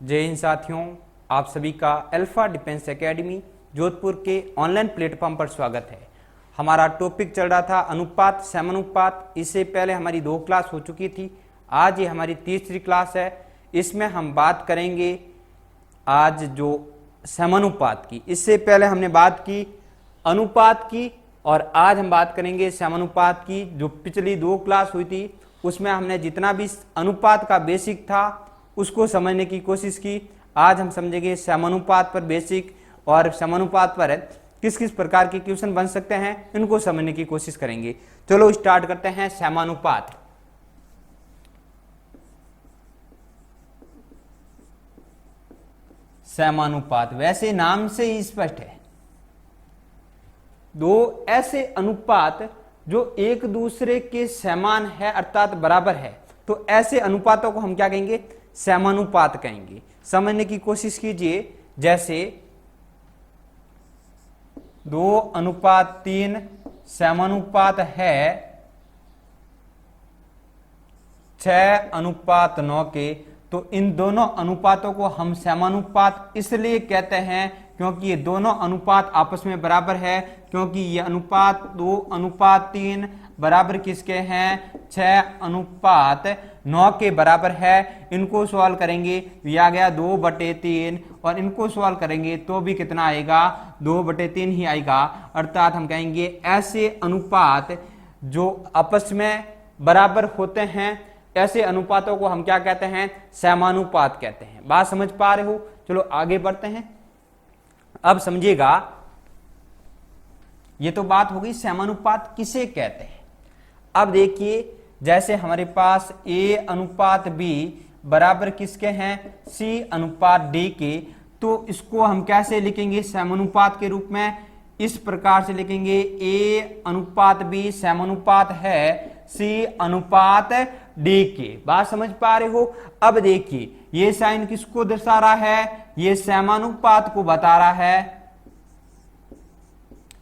जय हिंद साथियों, आप सभी का अल्फा डिफेंस एकेडमी जोधपुर के ऑनलाइन प्लेटफॉर्म पर स्वागत है। हमारा टॉपिक चल रहा था अनुपात, समानुपात। इससे पहले हमारी 2 क्लास हो चुकी थी। आज ये हमारी तीसरी क्लास है। इसमें हम बात करेंगे आज जो समानुपात की। इससे पहले हमने बात की अनुपात की और आज हम बात करेंगे समानुपात की। जो पिछली 2 क्लास हुई थी उसमें हमने जितना भी अनुपात का बेसिक था उसको समझने की कोशिश की। आज हम समझेंगे समानुपात पर बेसिक और समानुपात पर किस किस प्रकार के क्वेश्चन बन सकते हैं, इनको समझने की कोशिश करेंगे। चलो स्टार्ट करते हैं। समानुपात। समानुपात वैसे नाम से ही स्पष्ट है, 2 ऐसे अनुपात जो एक दूसरे के समान है अर्थात बराबर है, तो ऐसे अनुपातों को हम क्या कहेंगे? समानुपात कहेंगे। समझने की कोशिश कीजिए। जैसे 2:3 समानुपात है 6:9 के, तो इन दोनों अनुपातों को हम समानुपात इसलिए कहते हैं क्योंकि ये दोनों अनुपात आपस में बराबर है। क्योंकि ये अनुपात 2:3 बराबर किसके हैं? 6:9 के बराबर है। इनको सॉल्व करेंगे तो यह आ गया 2/3 और इनको सॉल्व करेंगे तो भी कितना आएगा? 2/3 ही आएगा। अर्थात हम कहेंगे ऐसे अनुपात जो आपस में बराबर होते हैं, ऐसे अनुपातों को हम क्या कहते हैं? समानुपात कहते हैं। बात समझ पा रहे हो? चलो आगे बढ़ते हैं। अब समझिएगा, ये तो बात हो गई समानुपात किसे कहते हैं। अब देखिए, जैसे हमारे पास A:B बराबर किसके हैं? C:D के, तो इसको हम कैसे लिखेंगे समानुपात के रूप में? इस प्रकार से लिखेंगे A:B समानुपात है C:D के। बात समझ पा रहे हो? अब देखिए, ये साइन किसको दर्शा रहा है? ये समानुपात को बता रहा है।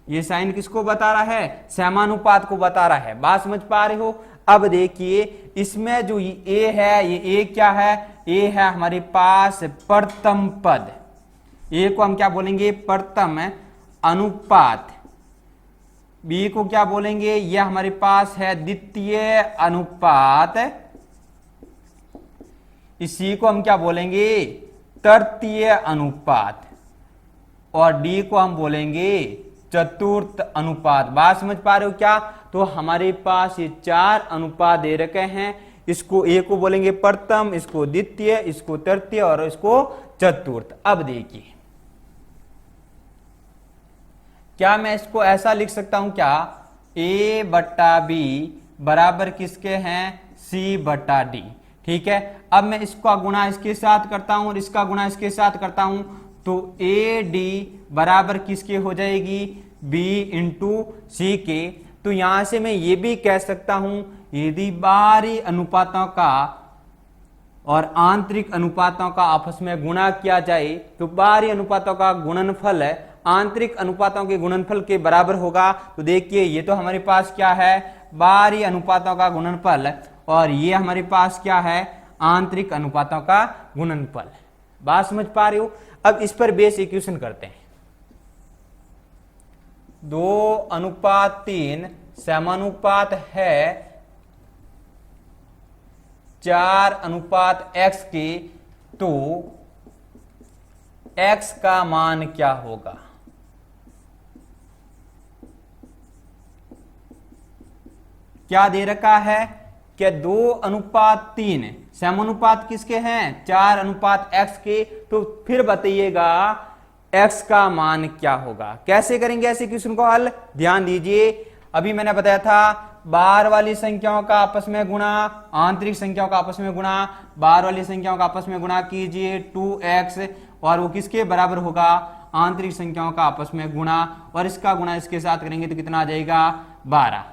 ये साइन किसको बता रहा है? समानुपात को बता रहा है। बात समझ पा रहे हो? अब देखिए, इसमें जो ए है, ये ए क्या है? ए है हमारे पास प्रथम पद। ए को हम क्या बोलेंगे? प्रथम अनुपात। बी को क्या बोलेंगे? यह हमारे पास है द्वितीय अनुपात। इसी को हम क्या बोलेंगे? तृतीय अनुपात। और डी को हम बोलेंगे चतुर्थ अनुपात। बात समझ पा रहे हो क्या? तो हमारे पास ये 4 अनुपात दे रखे हैं। इसको ए को बोलेंगे प्रथम, इसको द्वितीय, इसको तृतीय और इसको चतुर्थ। अब देखिए, क्या मैं इसको ऐसा लिख सकता हूं क्या? A/B बराबर किसके हैं? C/D। ठीक है। अब मैं इसका गुणा इसके साथ करता हूं और इसका गुणा इसके साथ करता हूं, तो AD बराबर किसके हो जाएगी? B/C के। तो यहां से मैं ये भी कह सकता हूं, यदि बाहरी अनुपातों का और आंतरिक अनुपातों का आपस में गुणा किया जाए तो बाहरी अनुपातों का गुणनफल आंतरिक अनुपातों के गुणनफल के बराबर होगा। तो देखिए, ये तो हमारे पास क्या है? बाहरी अनुपातों का गुणनफल, और ये हमारे पास क्या है? आंतरिक अनुपातों का गुणनफल। बात समझ पा रहे हो? अब इस पर बेस इक्वेशन करते हैं। 2:3 समानुपात है 4:x के, तो x का मान क्या होगा? क्या दे रखा है? क्या 2:3 समानुपात किसके हैं? 4:x के। तो फिर बताइएगा x का मान क्या होगा? कैसे करेंगे ऐसे क्वेश्चन को हल? ध्यान दीजिए, अभी मैंने बताया था बाहर वाली संख्याओं का आपस में गुणा, आंतरिक संख्याओं का आपस में गुणा। बाहर वाली संख्याओं का आपस में गुणा कीजिए 2x, और वो किसके बराबर होगा? आंतरिक संख्याओं का आपस में गुणा, और इसका गुणा इसके साथ करेंगे तो कितना आ जाएगा? 12।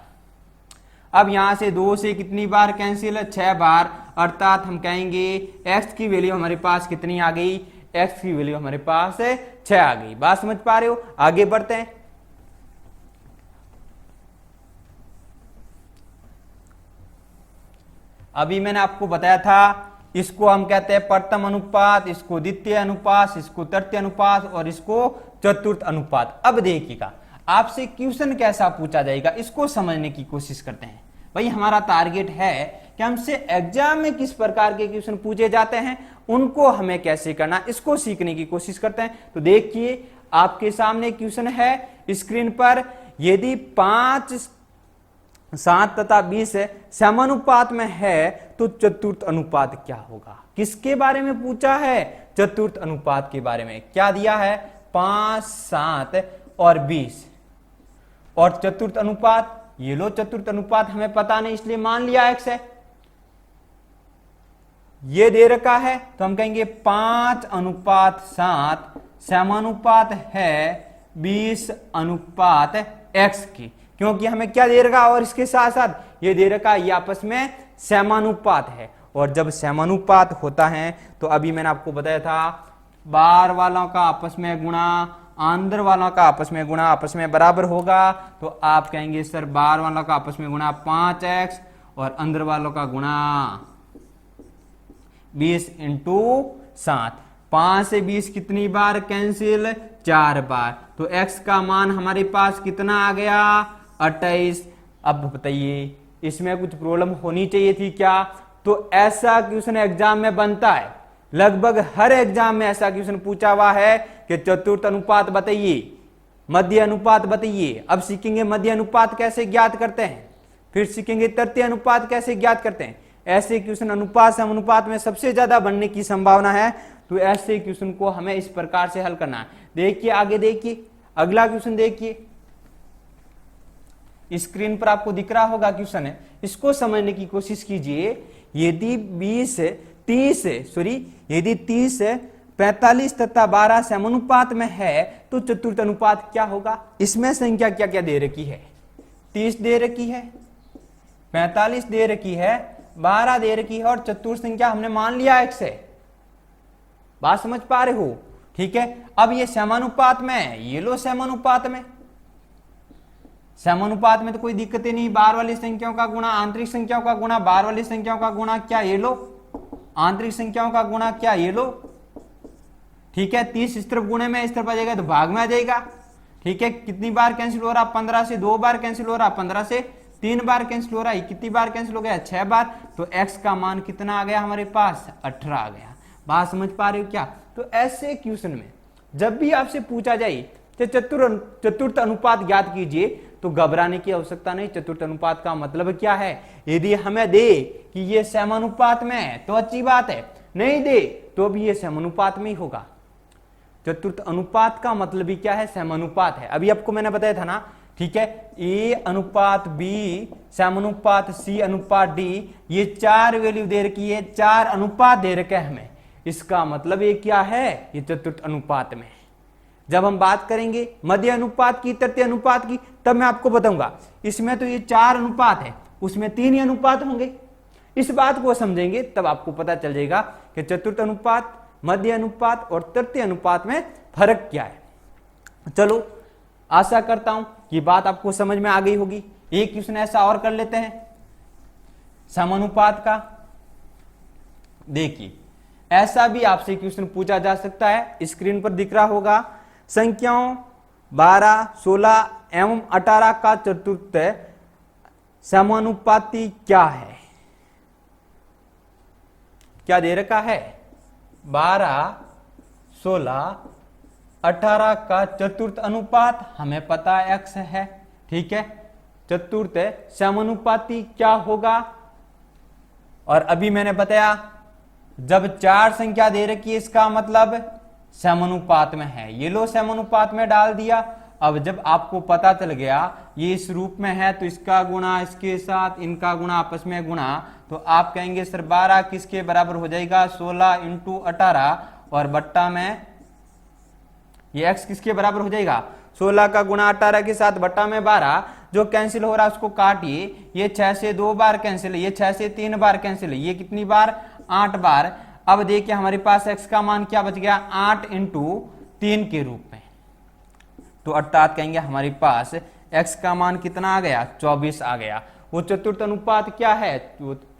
अब यहां से 2 से कितनी बार कैंसिल? 6 बार। अर्थात हम कहेंगे x की वैल्यू हमारे पास कितनी आ गई? x की वैल्यू हमारे पास 6 आ गई। बात समझ पा रहे हो? आगे बढ़ते हैं। अभी मैंने आपको बताया था इसको हम कहते हैं प्रथम अनुपात, इसको द्वितीय अनुपात, इसको तृतीय अनुपात और इसको चतुर्थ अनुपात। अब देखिएगा आपसे क्वेश्चन कैसा पूछा जाएगा, इसको समझने की कोशिश करते हैं। भाई हमारा टारगेट है कि हमसे एग्जाम में किस प्रकार के क्वेश्चन पूछे जाते हैं, उनको हमें कैसे करना, इसको सीखने की कोशिश करते हैं। तो देखिए आपके सामने क्वेश्चन है स्क्रीन पर, यदि 5, 7 तथा 20 समानुपात में है तो चतुर्थ अनुपात क्या होगा। किसके बारे में पूछा है, चतुर्थ अनुपात के बारे में। क्या दिया है, 5, 7 और 20 और चतुर्थ अनुपात, ये लो चतुर्थ अनुपात हमें पता नहीं इसलिए मान लिया x है। ये दे रखा है तो हम कहेंगे 5:7 समानुपात है 20:x की, क्योंकि हमें क्या दे रखा और इसके साथ साथ ये दे रखा, ये आपस में समानुपात है। और जब समानुपात होता है तो अभी मैंने आपको बताया था बार वालों का आपस में गुणा, अंदर वालों का आपस में गुणा आपस में बराबर होगा। तो आप कहेंगे सर बार वालों का आपस में गुणा 5x और अंदर वालों का गुणा 20 × 7। 5 से 20 कितनी बार कैंसिल, 4 बार। तो x का मान हमारे पास कितना आ गया, 28। अब बताइए इसमें कुछ प्रॉब्लम होनी चाहिए थी क्या। तो ऐसा क्वेश्चन एग्जाम में बनता है, लगभग हर एग्जाम में ऐसा क्वेश्चन पूछा हुआ है कि चतुर्थ अनुपात बताइए, मध्य अनुपात बताइए। अब सीखेंगे मध्य अनुपात कैसे ज्ञात करते हैं, फिर सीखेंगे तृतीय अनुपात कैसे ज्ञात करते हैं। ऐसे क्वेश्चन अनुपात समानुपात में सबसे ज्यादा बनने की संभावना है। तो ऐसे क्वेश्चन को हमें इस प्रकार से हल करना है। देखिए आगे देखिए, अगला क्वेश्चन देखिए, स्क्रीन पर आपको दिख रहा होगा क्वेश्चन है, इसको समझने की कोशिश कीजिए। यदि 30 45 तथा 12 समानुपात में है तो चतुर्थ अनुपात क्या होगा। इसमें संख्या क्या क्या दे रखी है, 30 दे रखी है, 45 दे रखी है, 12 दे रखी है और चतुर्थ संख्या हमने मान लिया x है। बात समझ पा रहे हो, ठीक है। अब ये समानुपात में है, ये लो समानुपात में, समानुपात में तो कोई दिक्कत ही नहीं। बार वाली संख्याओं का गुणा आंतरिक संख्याओं का गुणा, बार वाली संख्याओं का गुणा क्या, ये लो आंतरिक संख्याओं का गुणा क्या, ये लो, ठीक है। 30 इस तरफ गुणे में इस तरफ आ जाएगा तो भाग में आ जाएगा, ठीक है। कितनी बार कैंसिल हो रहा, 15 से 2 बार कैंसिल हो रहा, 15 से 3 बार कैंसिल हो रहा है, कितनी बार कैंसिल हो गया, 6 बार। तो x का मान कितना आ गया हमारे पास, 18 आ गया। बात समझ पा रहे हो क्या। तो ऐसे क्वेश्चन में जब भी आपसे पूछा जाए कि चतुर्थ अनुपात ज्ञात कीजिए तो घबराने की आवश्यकता नहीं। चतुर्थ अनुपात का मतलब क्या है, यदि हमें दे कि ये समानुपात में है तो अच्छी बात है, नहीं दे तो भी ये समानुपात में ही होगा। चतुर्थ अनुपात का मतलब ही क्या है, समानुपात है। अभी आपको मैंने बताया था ना, ठीक है। A अनुपात B समानुपात C अनुपात D, ये 4 वैल्यू दे रखी है, 4 अनुपात दे रखे हैं हमें। इसका मतलब ये क्या है, ये चतुर्थ अनुपात में। जब हम बात करेंगे मध्य अनुपात की, तृतीय अनुपात की, तब मैं आपको बताऊंगा। इसमें तो ये 4 अनुपात है, उसमें 3 ही अनुपात होंगे। इस बात को समझेंगे तब आपको पता चल जाएगा कि चतुर्थ अनुपात, मध्य अनुपात और तृतीय अनुपात में फर्क क्या है। चलो आशा करता हूं कि बात आपको समझ में आ गई होगी। एक क्वेश्चन ऐसा और कर लेते हैं समानुपात का। देखिए ऐसा भी आपसे क्वेश्चन पूछा जा सकता है, स्क्रीन पर दिख रहा होगा। संख्याओं 12, 16 एवं 18 का चतुर्थ समानुपाती क्या है। क्या दे रखा है, 12, 16, 18 का चतुर्थ अनुपात हमें पता है x है, ठीक है। चतुर्थ समानुपाती क्या होगा। और अभी मैंने बताया जब 4 संख्या दे रखी है इसका मतलब समानुपात में है, ये लो समानुपात में डाल दिया। अब जब आपको पता चल गया ये इस रूप में है तो इसका गुणा इसके साथ, इनका गुणा आपस में गुणा, तो आप कहेंगे सर 12 किसके बराबर हो जाएगा, 16 × 18 और बट्टा में ये x किसके बराबर हो जाएगा, 16 का गुणा 18 के साथ बट्टा में 12। जो कैंसिल हो रहा है उसको काटिए, ये 6 से 2 बार कैंसिल है, ये 6 से 3 बार कैंसिल है, ये कितनी बार, 8 बार। अब देखिए हमारे पास x का मान क्या बच गया, 8 × 3 के रूप में। तो अर्थात कहेंगे हमारे पास x का मान कितना आ गया, 24 आ गया। वो चतुर्थ अनुपात क्या है,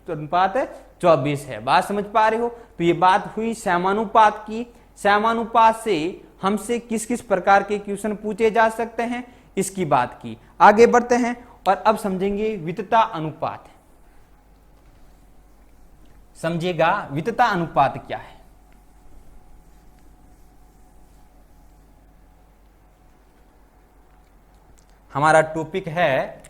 अनुपात 24 है। बात समझ पा रहे हो? तो ये बात हुई समानुपात की। समानुपात से हमसे किस किस प्रकार के क्वेश्चन पूछे जा सकते हैं इसकी बात की। आगे बढ़ते हैं और अब समझेंगे वितता अनुपात। समझिएगा वितता अनुपात क्या है। हमारा टॉपिक है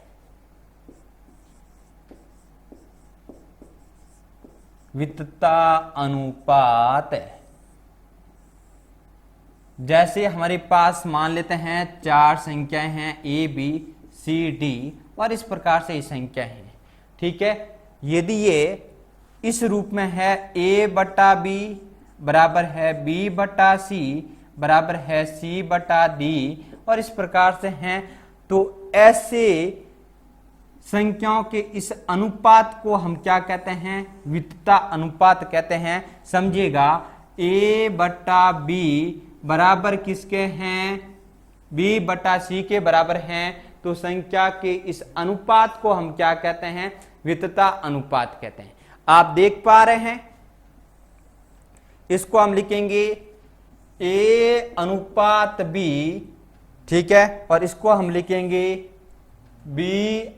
वितता अनुपात। जैसे हमारे पास मान लेते हैं 4 संख्याएं हैं ए बी सी डी और इस प्रकार से ये संख्या है। ठीक है, यदि ये इस रूप में है a बटा बी बराबर है b बटा सी बराबर है c बटा डी और इस प्रकार से हैं, तो ऐसे संख्याओं के इस अनुपात को हम क्या कहते हैं? वितता अनुपात कहते हैं। समझिएगा a बटा बी बराबर किसके हैं? b बटा सी के बराबर हैं, तो संख्या के इस अनुपात को हम क्या कहते हैं? वितता अनुपात कहते हैं। आप देख पा रहे हैं, इसको हम लिखेंगे a अनुपात b, ठीक है, और इसको हम लिखेंगे b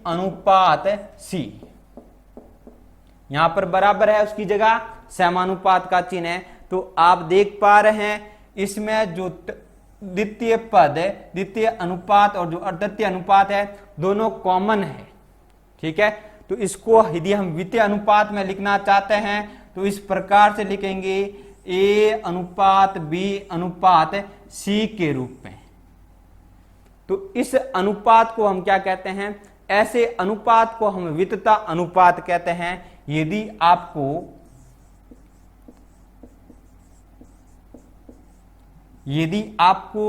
अनुपात c। यहां पर बराबर है, उसकी जगह समानुपात का चिन्ह है। तो आप देख पा रहे हैं इसमें जो द्वितीय पद, द्वितीय अनुपात और जो अद्वितीय अनुपात है दोनों कॉमन है। ठीक है, तो इसको यदि हम द्वितीय अनुपात में लिखना चाहते हैं तो इस प्रकार से लिखेंगे a अनुपात b अनुपात c के रूप में। तो इस अनुपात को हम क्या कहते हैं? ऐसे अनुपात को हम वितता अनुपात कहते हैं। यदि आपको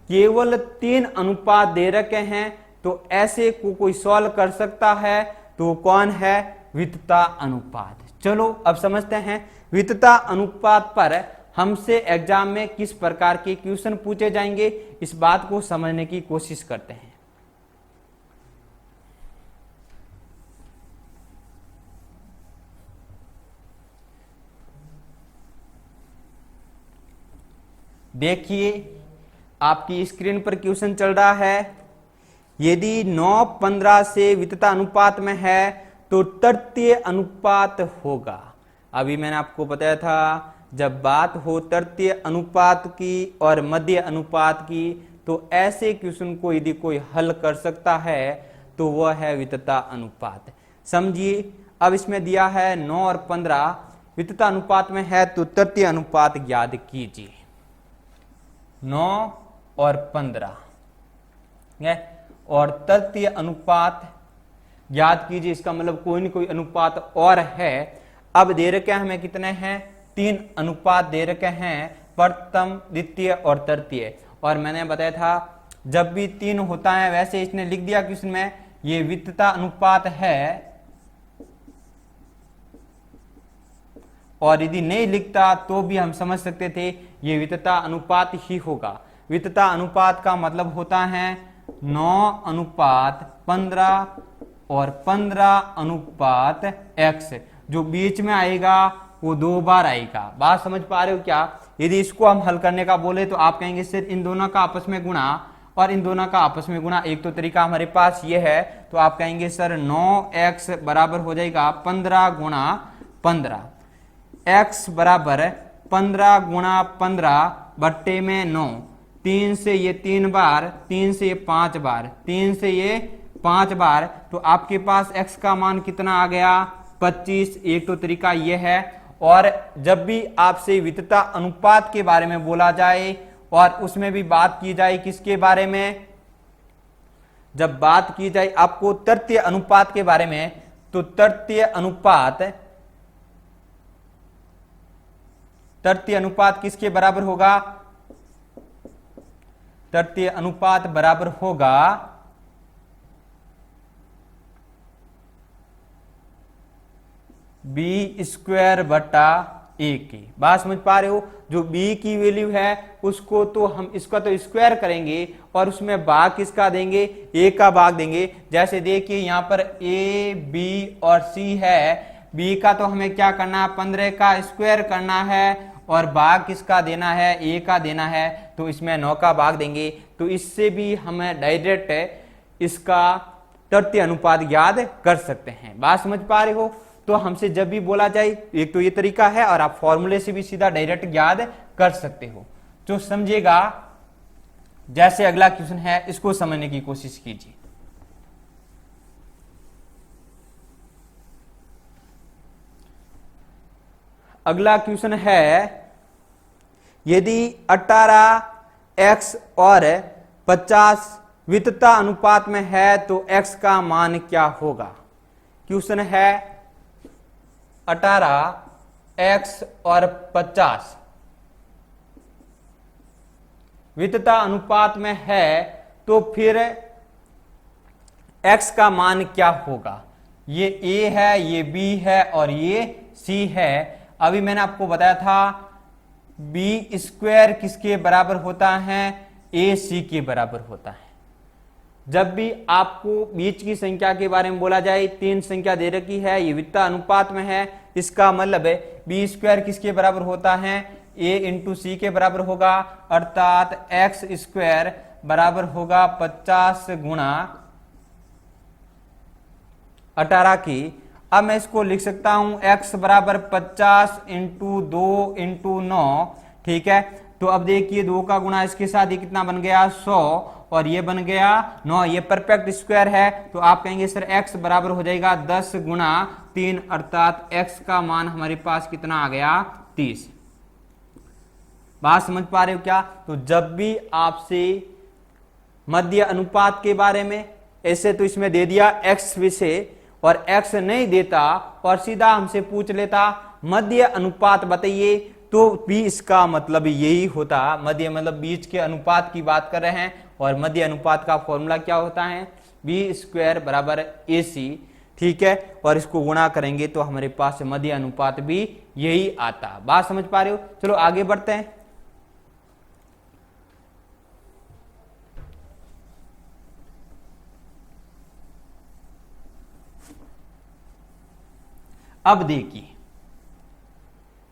केवल 3 अनुपात दे रखे हैं तो ऐसे को कोई सॉल्व कर सकता है, तो कौन है? वितता अनुपात। चलो अब समझते हैं वितता अनुपात पर हमसे एग्जाम में किस प्रकार के क्वेश्चन पूछे जाएंगे, इस बात को समझने की कोशिश करते हैं। देखिए आपकी स्क्रीन पर क्वेश्चन चल रहा है। यदि 9-15 से वितता अनुपात में है तो तृतीय अनुपात होगा। अभी मैंने आपको बताया था जब बात हो तृतीय अनुपात की और मध्य अनुपात की, तो ऐसे क्वेश्चन को यदि कोई हल कर सकता है तो वह है वितता अनुपात। समझिए, अब इसमें दिया है 9 और 15 वितता अनुपात में है, तो तृतीय अनुपात याद कीजिए 9 और 15 और तृतीय अनुपात याद कीजिए। इसका मतलब कोई न कोई अनुपात और है। अब दे रखे हमें कितने हैं? 3 अनुपात दे रखे हैं, प्रथम द्वितीय और तृतीय। और मैंने बताया था जब भी 3 होता है, वैसे इसने लिख दिया क्वेश्चन में ये वितता अनुपात है, और यदि नहीं लिखता तो भी हम समझ सकते थे ये वितता अनुपात ही होगा। वितता अनुपात का मतलब होता है 9 अनुपात 15 और 15 अनुपात x। जो बीच में आएगा वो 2 बार आएगा। बात समझ पा रहे हो क्या? यदि इसको हम हल करने का बोले तो आप कहेंगे सर इन दोनों का आपस में गुणा और इन दोनों का आपस में गुणा, एक तो तरीका हमारे पास ये है। तो आप कहेंगे सर 9x बराबर हो जाएगा 15 गुणा 15, x बराबर 15 गुणा 15 बट्टे में 9, 3 से ये 3 बार, 3 से ये 5 बार, 3 से ये 5 बार, तो आपके पास x का मान कितना आ गया? 25। एक तो तरीका ये है। और जब भी आपसे वितता अनुपात के बारे में बोला जाए और उसमें भी बात की जाए किसके बारे में? जब बात की जाए आपको तृतीय अनुपात के बारे में, तो तृतीय अनुपात किसके बराबर होगा? तृतीय अनुपात बराबर होगा b² बटा a की। बात समझ पा रहे हो? जो b की वैल्यू है उसको तो हम इसका तो स्क्वायर करेंगे और उसमें भाग किसका देंगे? a का भाग देंगे। जैसे देखिए यहाँ पर a b और c है, b का तो हमें क्या करना है, 15 का स्क्वायर करना है, और भाग किसका देना है, a का देना है, तो इसमें 9 का भाग देंगे। तो इससे भी हमें डायरेक्ट इसका तृतीय अनुपात याद कर सकते हैं। बात समझ पा रहे हो? तो हमसे जब भी बोला जाए, एक तो ये तरीका है, और आप फॉर्मूले से भी सीधा डायरेक्ट याद कर सकते हो। तो समझिएगा, जैसे अगला क्वेश्चन है, इसको समझने की कोशिश कीजिए। अगला क्वेश्चन है, यदि 18x और 50 वितता अनुपात में है तो x का मान क्या होगा। क्वेश्चन है 18x और 50 वितता अनुपात में है तो फिर x का मान क्या होगा। ये a है, ये b है और ये c है। अभी मैंने आपको बताया था b स्क्वायर किसके बराबर होता है, ac के बराबर होता है। जब भी आपको बीच की संख्या के बारे में बोला जाए, 3 संख्या दे रखी है, ये वितता अनुपात में है, इसका मतलब है b स्क्वायर किसके बराबर होता है, a इंटू सी के बराबर होगा, अर्थात x स्क्वायर बराबर होगा 50 गुणा 18 की। अब मैं इसको लिख सकता हूं x बराबर 50 इंटू 2 इंटू 9, ठीक है। तो अब देखिए 2 का गुणा इसके साथ ये कितना बन गया, 100, और ये बन गया 9, ये परफेक्ट स्क्वायर है। तो आप कहेंगे सर x बराबर हो जाएगा 10 गुणा 3, अर्थात x का मान हमारे पास कितना आ गया, 30। बात समझ पा रहे हो क्या? तो जब भी आपसे मध्य अनुपात के बारे में, ऐसे तो इसमें दे दिया x विषय और x नहीं देता और सीधा हमसे पूछ लेता मध्य अनुपात बताइए, तो भी इसका मतलब यही होता। मध्य मतलब बीच के अनुपात की बात कर रहे हैं, और मध्य अनुपात का फॉर्मूला क्या होता है, b स्क्वायर बराबर ac, ठीक है। और इसको गुणा करेंगे तो हमारे पास मध्य अनुपात भी यही आता। बात समझ पा रहे हो? चलो आगे बढ़ते हैं। अब देखिए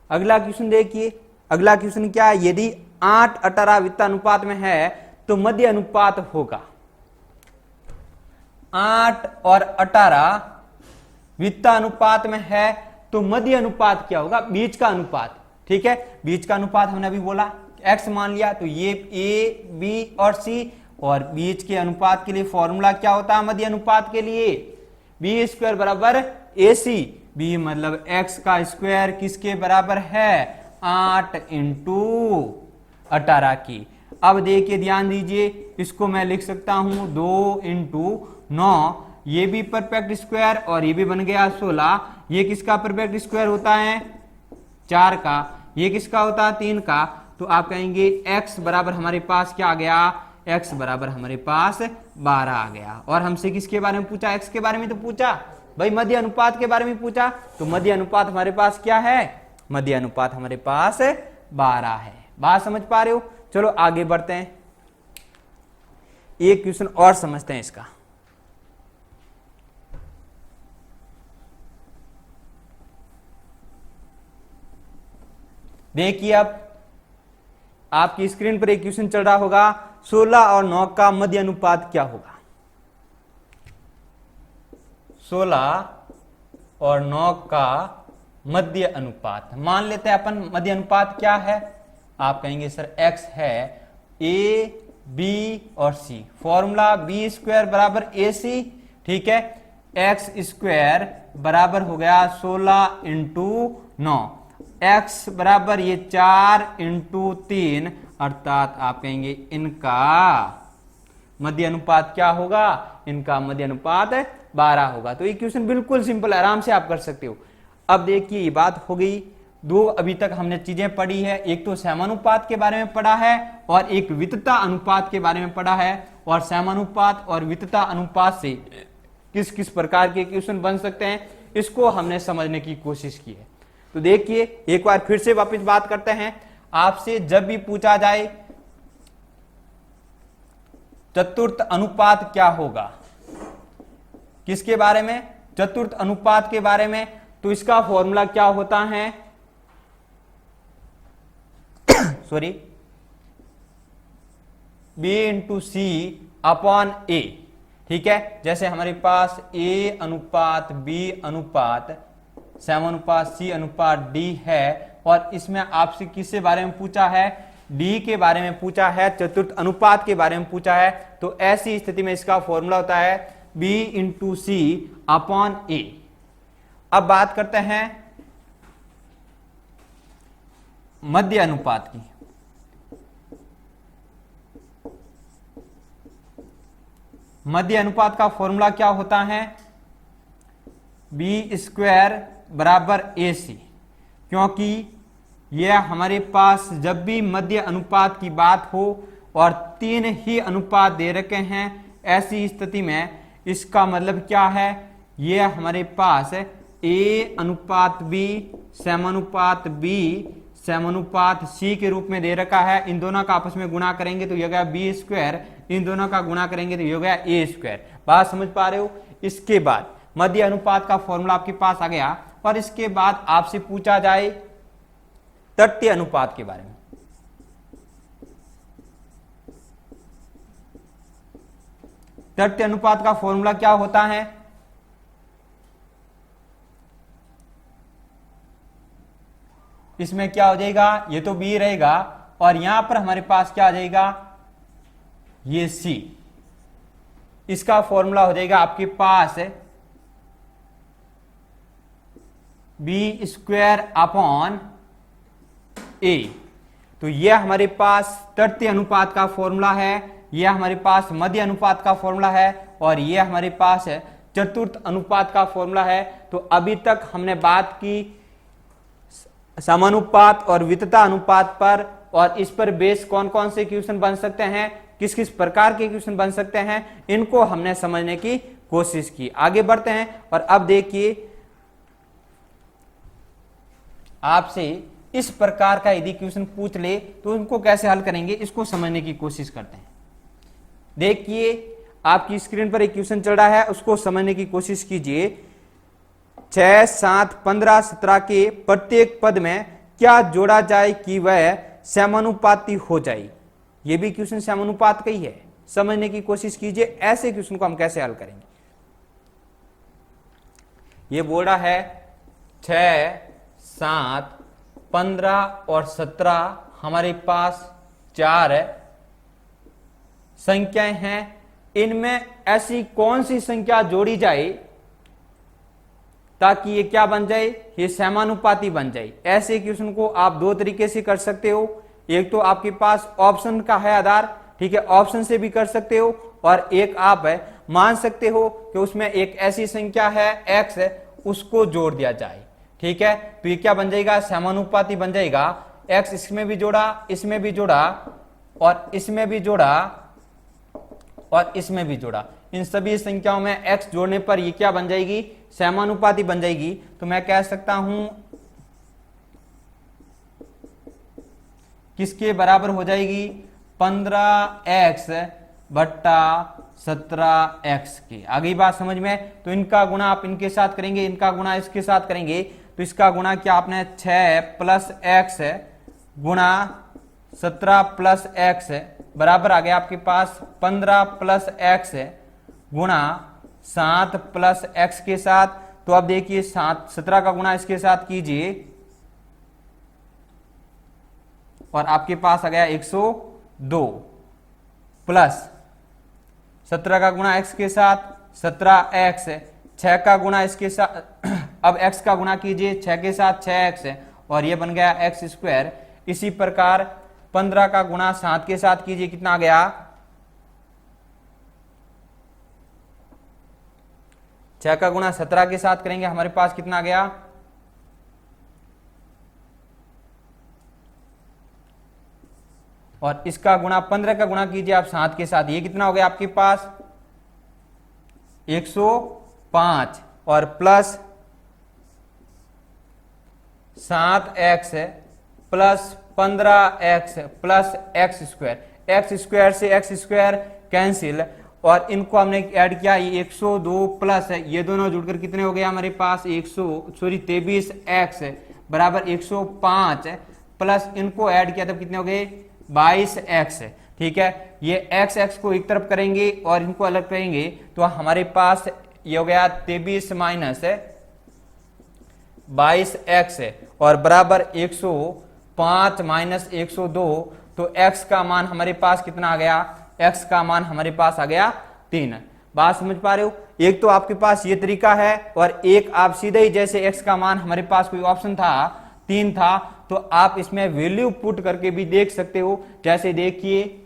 अगला क्वेश्चन, देखिए अगला क्वेश्चन क्या है, यदि 8 18 वित्त अनुपात में है तो मध्य अनुपात होगा। 8 और 18 वित्त अनुपात में है तो मध्य अनुपात क्या होगा, बीच का अनुपात, ठीक है। बीच का अनुपात हमने अभी बोला, x मान लिया, तो ये a b और c, और बीच के अनुपात के लिए फॉर्मूला क्या होता है मध्य अनुपात के लिए, b स्क्वायर बराबर ac, b मतलब x का स्क्वायर किसके बराबर है, 8 इंटू 18 की। अब देखिए ध्यान दीजिए, इसको मैं लिख सकता हूं 2 इंटू 9, ये भी परफेक्ट स्क्वायर और ये भी बन गया 16। ये किसका परफेक्ट स्क्वायर होता है, 4 का। ये किसका होता है, 3 का। तो आप कहेंगे x बराबर हमारे पास क्या आ गया, x बराबर हमारे पास 12 आ गया। और हमसे किसके बारे में पूछा, x के बारे में तो पूछा भाई, मध्य अनुपात के बारे में पूछा। तो मध्य अनुपात हमारे पास क्या है, मध्य अनुपात हमारे पास 12 है। बात समझ पा रहे हो? चलो आगे बढ़ते हैं, एक क्वेश्चन और समझते हैं इसका। देखिए अब आपकी स्क्रीन पर एक क्वेश्चन चल रहा होगा, 16 और 9 का मध्य अनुपात क्या होगा। 16 और 9 का मध्य अनुपात मान लेते हैं अपन। मध्य अनुपात क्या है, आप कहेंगे सर x है, a b और c, फॉर्मूला b स्क्वायर बराबर ac, ठीक है। x स्क्वायर बराबर हो गया 16 इंटू 9, x बराबर ये 4 इंटू 3, अर्थात आप कहेंगे इनका मध्य अनुपात क्या होगा, इनका मध्य अनुपात 12 होगा। तो ये क्वेश्चन बिल्कुल सिंपल, आराम से आप कर सकते हो। अब देखिए ये बात हो गई, दो अभी तक हमने चीजें पढ़ी है, एक तो समानुपात के बारे में पढ़ा है और एक वितता अनुपात के बारे में पढ़ा है। और समानुपात और वितता अनुपात से किस किस प्रकार के क्वेश्चन बन सकते हैं, इसको हमने समझने की कोशिश की है। तो देखिए एक बार फिर से वापस बात करते हैं, आपसे जब भी पूछा जाए चतुर्थ अनुपात क्या होगा, किसके बारे में, चतुर्थ अनुपात के बारे में, तो इसका फॉर्मूला क्या होता है सॉरी b इंटू सी अपॉन ए। ठीक है, जैसे हमारे पास a अनुपात b अनुपात सम अनुपात c अनुपात d है और इसमें आपसे किसके बारे में पूछा है, d के बारे में पूछा है, चतुर्थ अनुपात के बारे में पूछा है, तो ऐसी स्थिति में इसका फॉर्मूला होता है b इंटू सी अपॉन ए। अब बात करते हैं मध्य अनुपात की। मध्य अनुपात का फॉर्मूला क्या होता है, बी स्क्वायर बराबर ए सी, क्योंकि यह हमारे पास जब भी मध्य अनुपात की बात हो और 3 ही अनुपात दे रखे हैं, ऐसी स्थिति में इसका मतलब क्या है, यह हमारे पास ए अनुपात बी समानुपात बी समानुपात सी के रूप में दे रखा है। इन दोनों का आपस में गुणा करेंगे तो यह गया बी स्क्वायर, इन दोनों का गुणा करेंगे तो यह गया ए स्क्वायर। बात समझ पा रहे हो। इसके बाद मध्य अनुपात का फॉर्मूला आपके पास आ गया और इसके बाद आपसे पूछा जाए तृतीय अनुपात के बारे में। तृतीय अनुपात का फॉर्मूला क्या होता है, इसमें क्या हो जाएगा, ये तो b रहेगा और यहां पर हमारे पास क्या आ जाएगा, ये c। इसका फॉर्मूला हो जाएगा आपके पास बी स्क्वायर अपॉन ए। तो यह हमारे पास तृतीय अनुपात का फॉर्मूला है, यह हमारे पास मध्य अनुपात का फॉर्मूला है और यह हमारे पास चतुर्थ अनुपात का फॉर्मूला है। तो अभी तक हमने बात की समानुपात और वितता अनुपात पर, और इस पर बेस कौन कौन से क्वेश्चन बन सकते हैं, किस किस प्रकार के क्वेश्चन बन सकते हैं, इनको हमने समझने की कोशिश की। आगे बढ़ते हैं और अब देखिए आपसे इस प्रकार का यदि क्वेश्चन पूछ ले तो उनको कैसे हल करेंगे, इसको समझने की कोशिश करते हैं। देखिए आपकी स्क्रीन पर एक क्वेश्चन चल रहा है, उसको समझने की कोशिश कीजिए। 6, 7, 15, 17 के प्रत्येक पद में क्या जोड़ा जाए कि वह समानुपाती हो जाए। यह भी क्वेश्चन समानुपात का ही है, समझने की कोशिश कीजिए ऐसे क्वेश्चन को हम कैसे हल करेंगे। यह बोल रहा है 6, 7, 15 और 17 हमारे पास 4 संख्याएं हैं, इनमें ऐसी कौन सी संख्या जोड़ी जाए ताकि ये क्या बन जाए, ये समानुपाती बन जाए। ऐसे क्वेश्चन को आप दो तरीके से कर सकते हो, एक तो आपके पास ऑप्शन का है आधार, ठीक है, ऑप्शन से भी कर सकते हो, और एक आप मान सकते हो कि उसमें एक ऐसी संख्या है x है, उसको जोड़ दिया जाए। ठीक है, तो ये क्या बन जाएगा, समानुपाती बन जाएगा। x इसमें भी जोड़ा, इसमें भी जोड़ा और इसमें भी जोड़ा और इसमें भी जोड़ा, इन सभी संख्याओं में x जोड़ने पर ये क्या बन जाएगी, समानुपाती बन जाएगी। तो मैं कह सकता हूं किसके बराबर हो जाएगी, 15x बट्टा 17x के। आगे बात समझ में, तो इनका गुणा आप इनके साथ करेंगे, इनका गुणा इसके साथ करेंगे, तो इसका गुणा क्या आपने 6 प्लस x गुणा 17 प्लस x बराबर आ गया आपके पास 15 प्लस x गुणा 7 प्लस x के साथ। तो अब देखिए 17 का गुणा इसके साथ कीजिए और आपके पास आ गया 102 प्लस 17 का गुणा x के साथ 17x, 6 का गुणा इसके साथ, अब x का गुणा कीजिए 6 के साथ 6x और ये बन गया x स्क्वायर। इसी प्रकार 15 का गुणा 7 के साथ कीजिए, कितना आ गया, 6 का गुणा 17 के साथ करेंगे, हमारे पास कितना आ गया, और इसका गुणा 15 का गुणा कीजिए आप 7 के साथ, ये कितना हो गया आपके पास 105 और plus 7x plus 15x plus x square, x square से x स्क्वायर कैंसिल और इनको हमने ऐड किया, ये 102 प्लस है, ये दोनों जुड़कर कितने हो गए हमारे पास 23x बराबर 105 प्लस इनको ऐड किया तब कितने हो गए 22x। ठीक है, ये x को एक तरफ करेंगे और इनको अलग करेंगे तो हमारे पास ये हो गया 23 माइनस 22x और बराबर 105 माइनस 102, तो x का मान हमारे पास कितना आ गया, x का मान हमारे पास आ गया 3। बात समझ पा रहे हो? एक तो आपके पास ये तरीका है और एक आप सीधे ही जैसे x का मान हमारे पास कोई ऑप्शन था 3 था तो आप इसमें वैल्यू पुट करके भी देख सकते हो। जैसे देखिए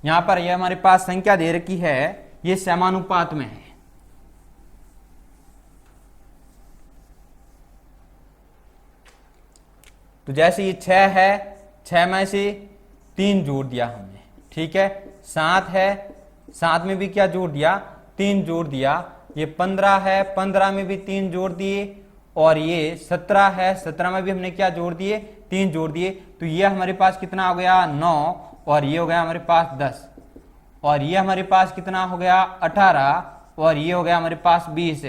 यहां पर ये हमारे पास संख्या दे रखी है, ये समानुपात में है। तो जैसे ये 6 है, 6 में से 3 जोड़ दिया हमने। ठीक है, 7 है, 7 में भी क्या जोड़ दिया, 3 जोड़ दिया। ये 15 है, 15 में भी 3 जोड़ दिए और ये 17 है, 17 में भी हमने क्या जोड़ दिए, 3 जोड़ दिए। तो ये हमारे पास कितना हो गया 9 और ये हो गया हमारे पास 10 और ये हमारे पास कितना हो गया 18 और ये हो गया हमारे पास 20।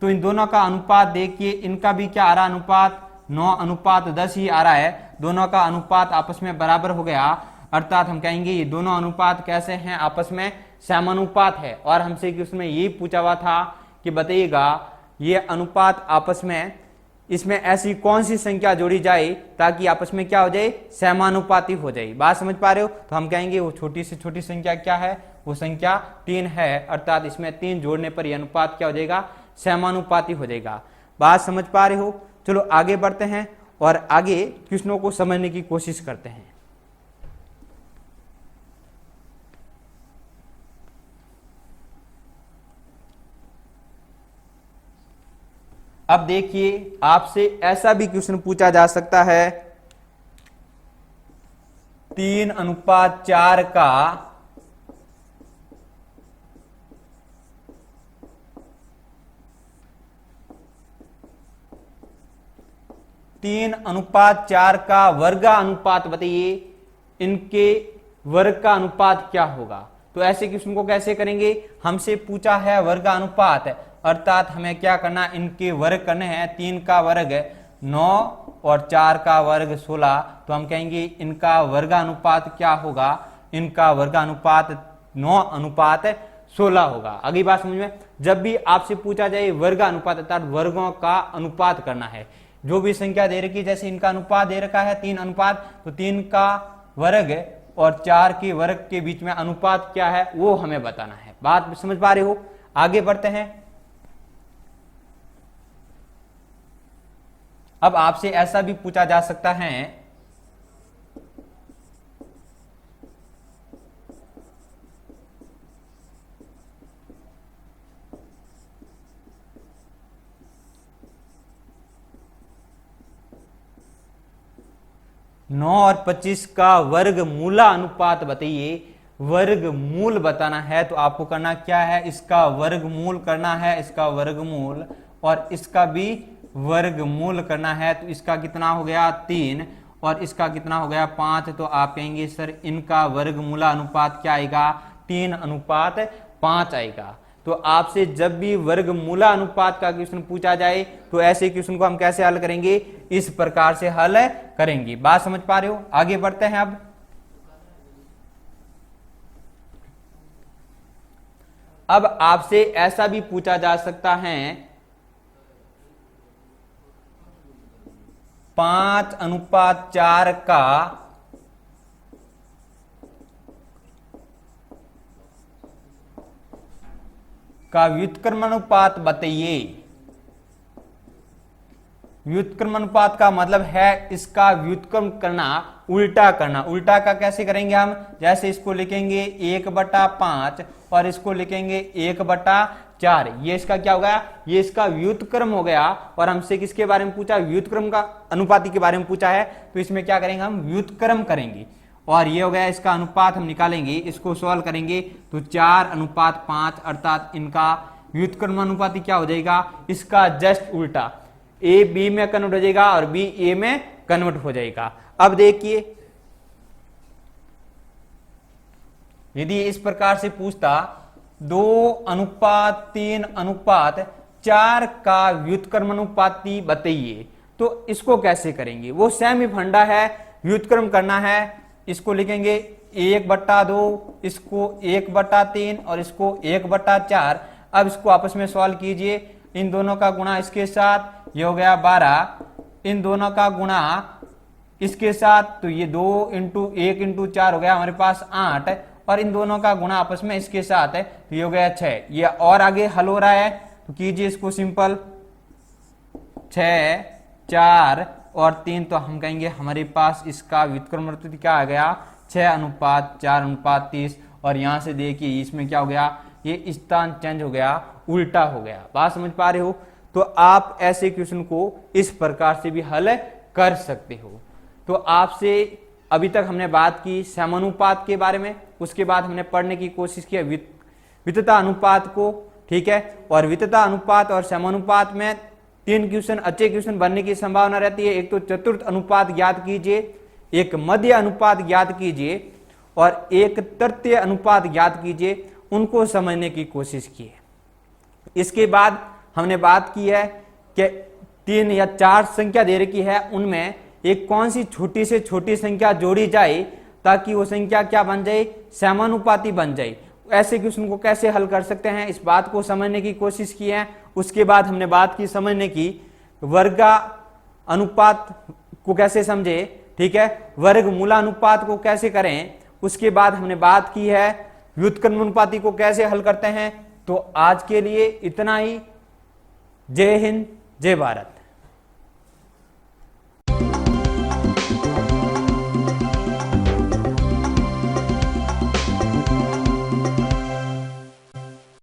तो इन दोनों का अनुपात देखिए, इनका भी क्या आ रहा अनुपात 9:10 ही आ रहा है। दोनों का अनुपात आपस में बराबर हो गया, अर्थात हम कहेंगे ये दोनों अनुपात कैसे हैं, आपस में समानुपात है। और हमसे कि उसमें यही पूछा हुआ था कि बताइएगा ये अनुपात आपस में, इसमें ऐसी कौन सी संख्या जोड़ी जाए ताकि आपस में क्या हो जाए, समानुपाती हो जाए। बात समझ पा रहे हो? तो हम कहेंगे वो छोटी से छोटी संख्या क्या है, वो संख्या 3 है, अर्थात इसमें 3 जोड़ने पर यह अनुपात क्या हो जाएगा, समानुपाती हो जाएगा। बात समझ पा रहे हो? चलो आगे बढ़ते हैं और आगे क्वेश्चनों को समझने की कोशिश करते हैं। अब देखिए आपसे ऐसा भी क्वेश्चन पूछा जा सकता है 3:4 का वर्ग अनुपात बताइए, इनके वर्ग का अनुपात क्या होगा। तो ऐसे क्वेश्चन को कैसे करेंगे, हमसे पूछा है वर्ग अनुपात, अर्थात हमें क्या करना, इनके वर्ग करने हैं। 3 का वर्ग 9 और 4 का वर्ग 16, तो हम कहेंगे इनका वर्गानुपात क्या होगा, इनका वर्गानुपात 9:16 होगा। अगली बात समझ में, जब भी आपसे पूछा जाए वर्गानुपात अर्थात वर्गों का अनुपात करना है, जो भी संख्या दे रखी, जैसे इनका अनुपात दे रखा है 3 अनुपात, तो 3 का वर्ग और 4 के वर्ग के बीच में अनुपात क्या है वो हमें बताना है। बात समझ पा रहे हो? आगे बढ़ते हैं। अब आपसे ऐसा भी पूछा जा सकता है 9 और 25 का वर्ग मूला अनुपात बताइए। वर्गमूल बताना है तो आपको करना क्या है, इसका वर्गमूल करना है, इसका वर्गमूल और इसका भी वर्गमूल करना है। तो इसका कितना हो गया 3 और इसका कितना हो गया 5। तो आप कहेंगे सर इनका वर्गमूला अनुपात क्या आएगा, 3:5 आएगा। तो आपसे जब भी वर्गमूला अनुपात का क्वेश्चन पूछा जाए तो ऐसे क्वेश्चन को हम कैसे हल करेंगे, इस प्रकार से हल करेंगे। बात समझ पा रहे हो? आगे बढ़ते हैं। अब आपसे ऐसा भी पूछा जा सकता है 5:4 का व्युत्क्रम अनुपात बताइए। व्युत्क्रम अनुपात का मतलब है इसका व्युत्क्रम करना, उल्टा करना। उल्टा का कैसे करेंगे हम, जैसे इसको लिखेंगे 1/5 और इसको लिखेंगे 1/4। ये इसका क्या हो गया, ये इसका व्युत्क्रम हो गया। और हमसे किसके बारे में पूछा, व्युत्क्रम का अनुपाती के बारे में पूछा है। तो इसमें क्या करेंगे हम, व्युत्क्रम करेंगे। और ये हो गया इसका अनुपात हम निकालेंगे, इसको सॉल्व करेंगे तो 4:5 अर्थात इनका व्युत्क्रम अनुपाती क्या हो जाएगा, इसका जस्ट उल्टा। ए बी में कन्वर्ट हो जाएगा और बी ए में कन्वर्ट हो जाएगा। अब देखिए यदि इस प्रकार से पूछता 2:3:4 का व्युत्क्रमानुपाती बताइए, तो इसको कैसे करेंगे? वो सेम ही फंडा है, व्युत्क्रम करना है। इसको लिखेंगे 1/2, इसको 1/3 और इसको 1/4। अब इसको आपस में सॉल्व कीजिए, इन दोनों का गुणा इसके साथ, ये हो गया 12, इन दोनों का गुणा इसके साथ, तो ये 2 × 1 × 4 हो गया हमारे पास 8, और इन दोनों का गुणा आपस में इसके साथ है, तो ये हो गया 6। ये और आगे हल हो रहा है, तो कीजिए इसको सिंपल, 6, 4 और 3, तो हम कहेंगे हमारे पास इसका व्युत्क्रमानुपाती क्या आ गया, 6:4:30। और यहां से देखिए इसमें क्या हो गया, ये स्थान चेंज हो गया, उल्टा हो गया। बात समझ पा रहे हो? तो आप ऐसे क्वेश्चन को इस प्रकार से भी हल कर सकते हो। तो आपसे अभी तक हमने बात की समानुपात के बारे में, उसके बाद हमने पढ़ने की कोशिश की वितता अनुपात को, ठीक है। और वितता अनुपात और समानुपात में 3 क्वेश्चन, अच्छे क्वेश्चन बनने की संभावना रहती है। एक तो चतुर्थ अनुपात ज्ञात कीजिए, एक मध्य अनुपात ज्ञात कीजिए और एक तृतीय अनुपात ज्ञात कीजिए, उनको समझने की कोशिश की है। इसके बाद हमने बात की है कि 3 या 4 संख्या दे रखी है, उनमें एक कौन सी छोटी से छोटी संख्या जोड़ी जाए ताकि वो संख्या क्या बन जाए, समानुपाती बन जाए। ऐसे क्वेश्चन को कैसे हल कर सकते हैं, इस बात को समझने की कोशिश की है। उसके बाद हमने बात की समझने की वर्गा अनुपात को कैसे समझे, ठीक है, वर्गमूलानुपात को कैसे करें। उसके बाद हमने बात की है व्युत्क्रमानुपाती को कैसे हल करते हैं। तो आज के लिए इतना ही। जय हिंद, जय भारत।